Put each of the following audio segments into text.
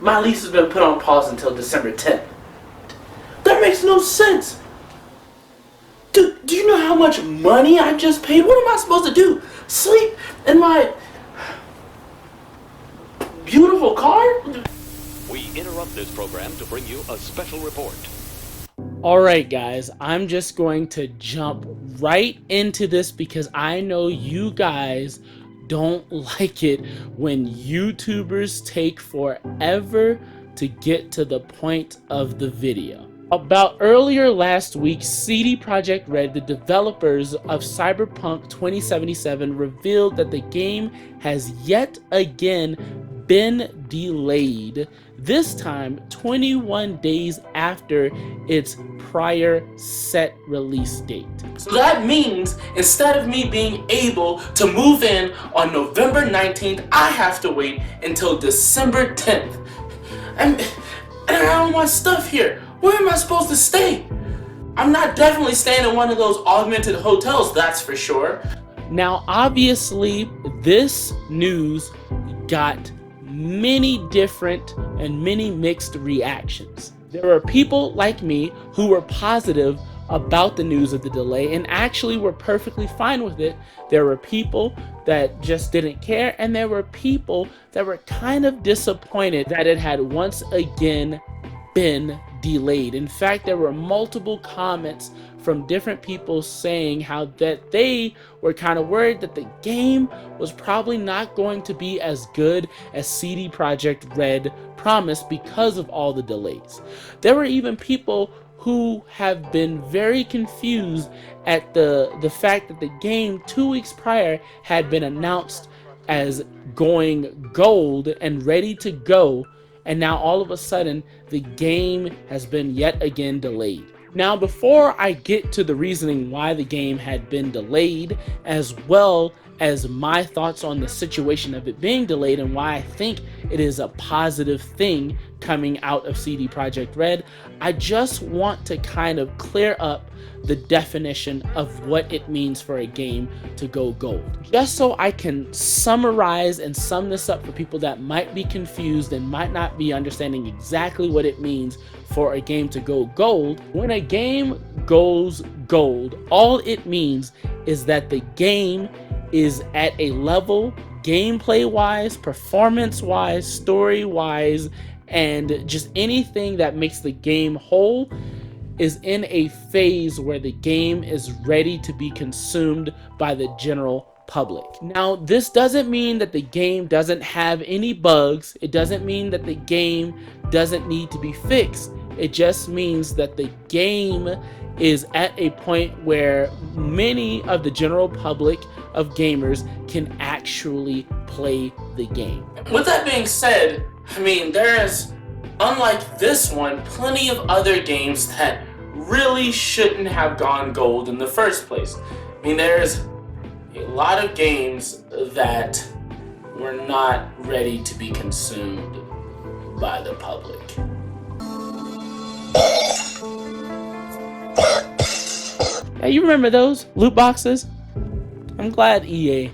my lease has been put on pause until December 10th. That makes no sense. Do you know how much money I just paid? What am I supposed to do? Sleep in my beautiful car? We interrupt this program to bring you a special report. Alright guys, I'm just going to jump right into this because I know you guys don't like it when YouTubers take forever to get to the point of the video. About earlier last week, CD Projekt Red, the developers of Cyberpunk 2077, revealed that the game has yet again been delayed, this time 21 days after its prior set release date. So that means instead of me being able to move in on November 19th, I have to wait until December 10th. And I don't want stuff here. Where am I supposed to stay? I'm not definitely staying in one of those augmented hotels, that's for sure. Now, obviously, this news got many different and many mixed reactions. There were people like me who were positive about the news of the delay and actually were perfectly fine with it. There were people that just didn't care, and there were people that were kind of disappointed that it had once again been delayed. In fact, there were multiple comments from different people saying how that they were kind of worried that the game was probably not going to be as good as CD Projekt Red promised because of all the delays. There were even people who have been very confused at the fact that the game 2 weeks prior had been announced as going gold and ready to go, and now all of a sudden the game has been yet again delayed. Now, before I get to the reasoning why the game had been delayed, as well as my thoughts on the situation of it being delayed and why I think it is a positive thing coming out of CD Projekt Red, I just want to kind of clear up the definition of what it means for a game to go gold. Just so I can summarize and sum this up for people that might be confused and might not be understanding exactly what it means for a game to go gold. When a game goes gold, all it means is that the game is at a level, gameplay wise, performance wise, story wise, and just anything that makes the game whole is in a phase where the game is ready to be consumed by the general public. Now, this doesn't mean that the game doesn't have any bugs. It doesn't mean that the game doesn't need to be fixed. It just means that the game is at a point where many of the general public of gamers can actually play the game. With that being said, I mean, there's, unlike this one, plenty of other games that really shouldn't have gone gold in the first place. I mean, there's a lot of games that were not ready to be consumed by the public. Yeah, you remember those loot boxes? I'm glad EA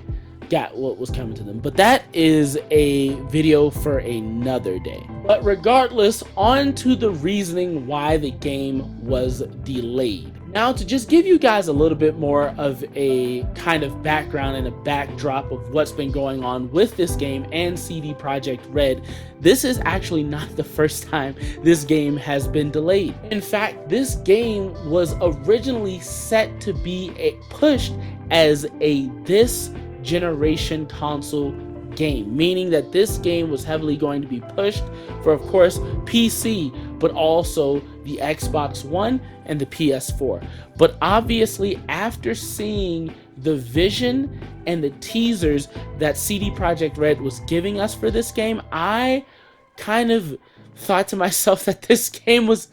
got what was coming to them, but that is a video for another day. But regardless, on to the reasoning why the game was delayed. Now, to just give you guys a little bit more of a kind of background and a backdrop of what's been going on with this game and CD Projekt Red, this is actually not the first time this game has been delayed. In fact, this game was originally set to be pushed as a this generation console game, meaning that this game was heavily going to be pushed for, of course, PC, but also the Xbox One and the PS4. But obviously, after seeing the vision and the teasers that CD Projekt Red was giving us for this game, I kind of thought to myself that this game was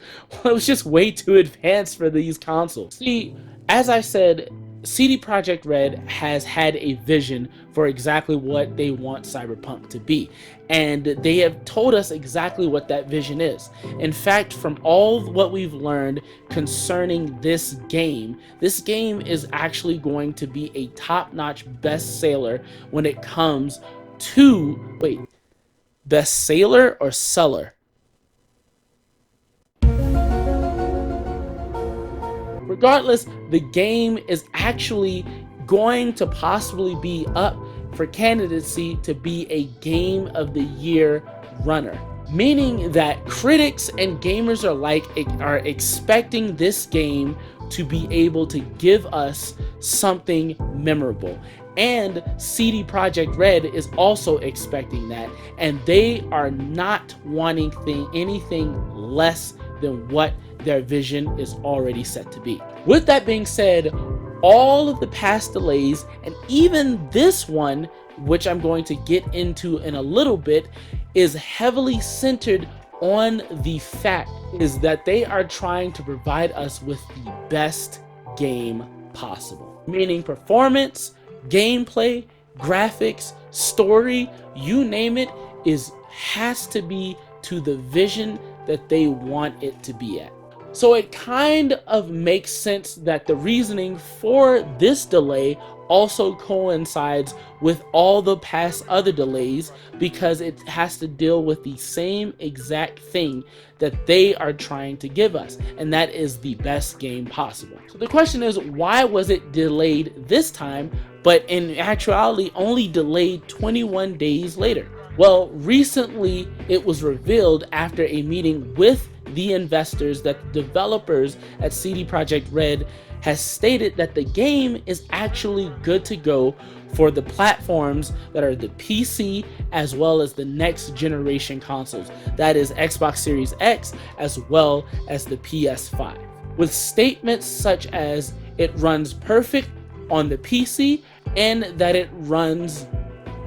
just way too advanced for these consoles. See, as I said, CD Projekt Red has had a vision for exactly what they want Cyberpunk to be, and they have told us exactly what that vision is. In fact, from all what we've learned concerning this game is actually going to be a top-notch bestseller when it comes to Best sailor or seller? Regardless, the game is actually going to possibly be up for candidacy to be a Game of the Year runner, meaning that critics and gamers are expecting this game to be able to give us something memorable. And CD Projekt Red is also expecting that, and they are not wanting anything less than what their vision is already set to be. With that being said, all of the past delays, and even this one, which I'm going to get into in a little bit, is heavily centered on the fact is that they are trying to provide us with the best game possible, meaning performance, gameplay, graphics, story, you name it, has to be to the vision that they want it to be at. So it kind of makes sense that the reasoning for this delay also coincides with all the past other delays, because it has to deal with the same exact thing that they are trying to give us, and that is the best game possible. So the question is, why was it delayed this time, but in actuality only delayed 21 days later? Well, recently it was revealed after a meeting with the investors that the developers at CD Projekt Red has stated that the game is actually good to go for the platforms that are the PC as well as the next generation consoles, that is Xbox Series X as well as the PS5, with statements such as it runs perfect on the PC and that it runs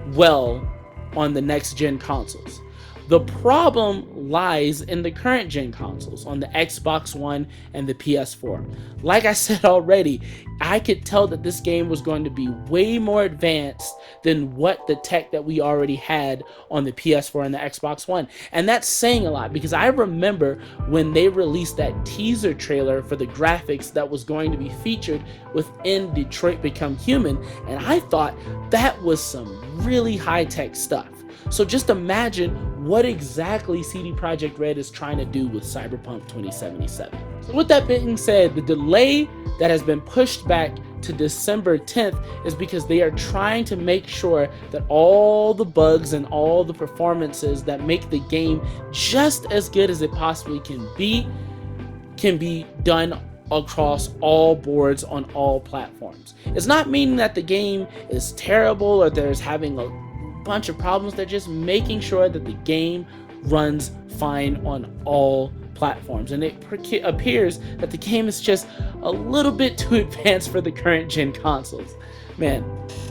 well on the next gen consoles. The problem lies in the current gen consoles, on the Xbox One and the PS4. Like I said already, I could tell that this game was going to be way more advanced than what the tech that we already had on the PS4 and the Xbox One. And that's saying a lot, because I remember when they released that teaser trailer for the graphics that was going to be featured within Detroit Become Human, and I thought that was some really high-tech stuff. So just imagine what exactly CD Projekt Red is trying to do with Cyberpunk 2077. So with that being said, the delay that has been pushed back to December 10th is because they are trying to make sure that all the bugs and all the performances that make the game just as good as it possibly can be done across all boards on all platforms. It's not meaning that the game is terrible or there's having a bunch of problems. They're just making sure that the game runs fine on all platforms, and it appears that the game is just a little bit too advanced for the current gen consoles. Man,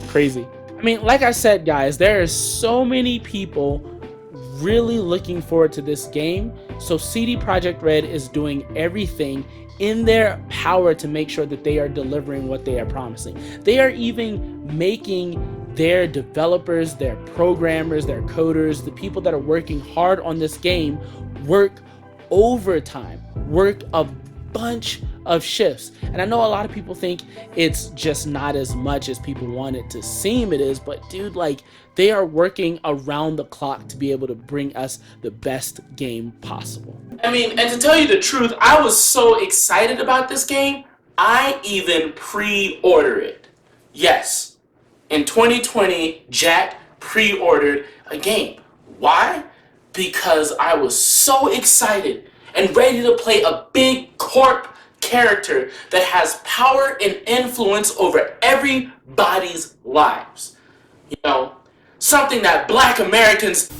crazy. I mean, like I said, guys, there are so many people really looking forward to this game, so CD Projekt Red is doing everything in their power to make sure that they are delivering what they are promising. They are even making their developers, their programmers, their coders, the people that are working hard on this game work overtime, work a bunch of shifts. And I know a lot of people think it's just not as much as people want it to seem it is, but dude, like, they are working around the clock to be able to bring us the best game possible. I mean, and to tell you the truth, I was so excited about this game, I even pre-ordered it. Yes, in 2020, Jack pre-ordered a game. Why? Because I was so excited and ready to play a big corp character that has power and influence over everybody's lives. You know, something that Black Americans...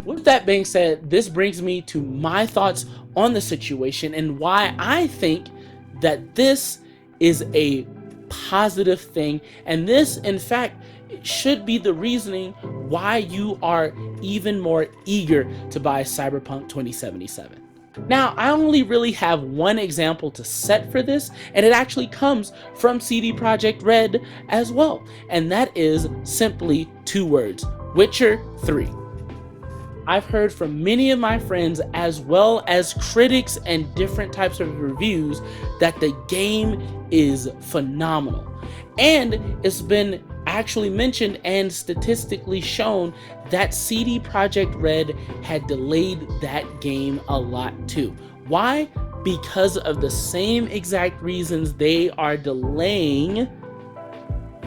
With that being said, this brings me to my thoughts on the situation and why I think that this is a positive thing, and this, in fact, should be the reasoning why you are even more eager to buy Cyberpunk 2077. Now, I only really have one example to set for this, and it actually comes from CD Projekt Red as well, and that is simply two words: Witcher 3. I've heard from many of my friends as well as critics and different types of reviews that the game is phenomenal. And it's been actually mentioned and statistically shown that CD Projekt Red had delayed that game a lot too. Why? Because of the same exact reasons they are delaying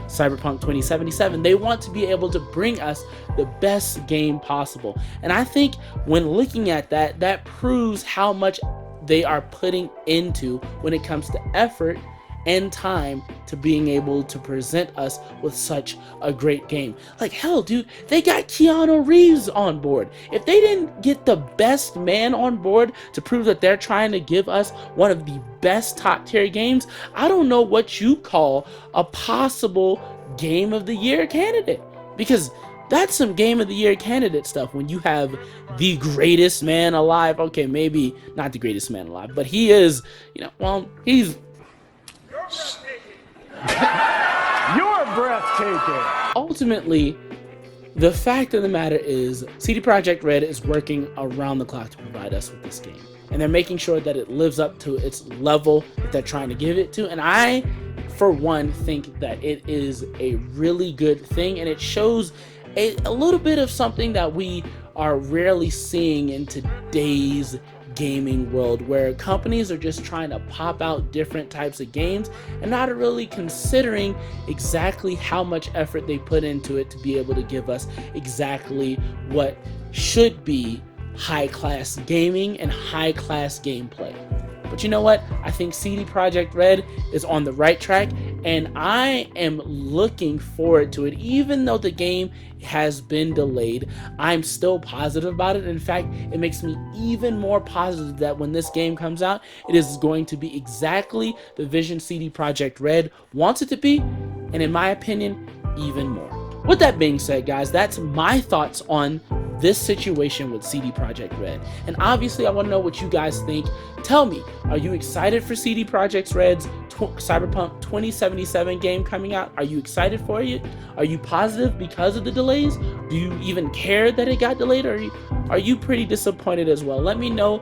Cyberpunk 2077. They want to be able to bring us the best game possible. And I think when looking at that, that proves how much they are putting into when it comes to effort and time to being able to present us with such a great game. Like, hell, dude, they got Keanu Reeves on board. If they didn't get the best man on board to prove that they're trying to give us one of the best top tier games, I don't know what you call a possible game of the year candidate. Because that's some game of the year candidate stuff when you have the greatest man alive. Okay, maybe not the greatest man alive, but he is, you know, well, he's... You're breathtaking. Ultimately, the fact of the matter is CD Projekt Red is working around the clock to provide us with this game. And they're making sure that it lives up to its level that they're trying to give it to. And I, for one, think that it is a really good thing. And it shows a little bit of something that we are rarely seeing in today's gaming world, where companies are just trying to pop out different types of games and not really considering exactly how much effort they put into it to be able to give us exactly what should be high-class gaming and high-class gameplay. But you know what? I think CD Projekt Red is on the right track, and I am looking forward to it. Even though the game has been delayed, I'm still positive about it. In fact, it makes me even more positive that when this game comes out, it is going to be exactly the vision CD Projekt Red wants it to be, and in my opinion, even more. With that being said, guys, that's my thoughts on this situation with CD Projekt Red. And obviously, I want to know what you guys think. Tell me, are you excited for CD Projekt Red's Cyberpunk 2077 game coming out? Are you excited for it? Are you positive because of the delays? Do you even care that it got delayed? Or are you pretty disappointed as well? Let me know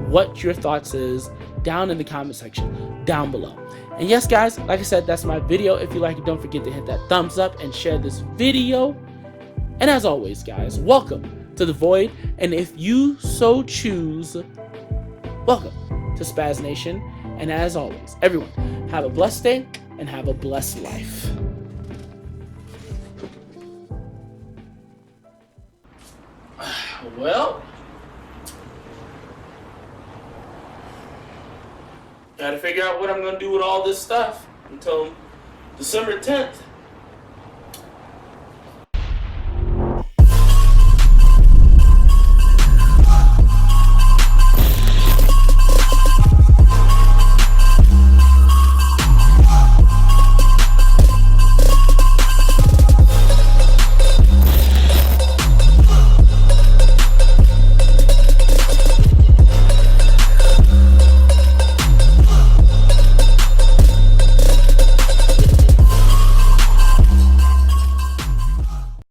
what your thoughts is down in the comment section down below. And yes, guys, like I said, that's my video. If you like it, don't forget to hit that thumbs up and share this video. And as always, guys, welcome to the Void, and if you so choose, welcome to Spazznation. And as always, everyone, have a blessed day and have a blessed life. Well, gotta figure out what I'm gonna do with all this stuff until December 10th.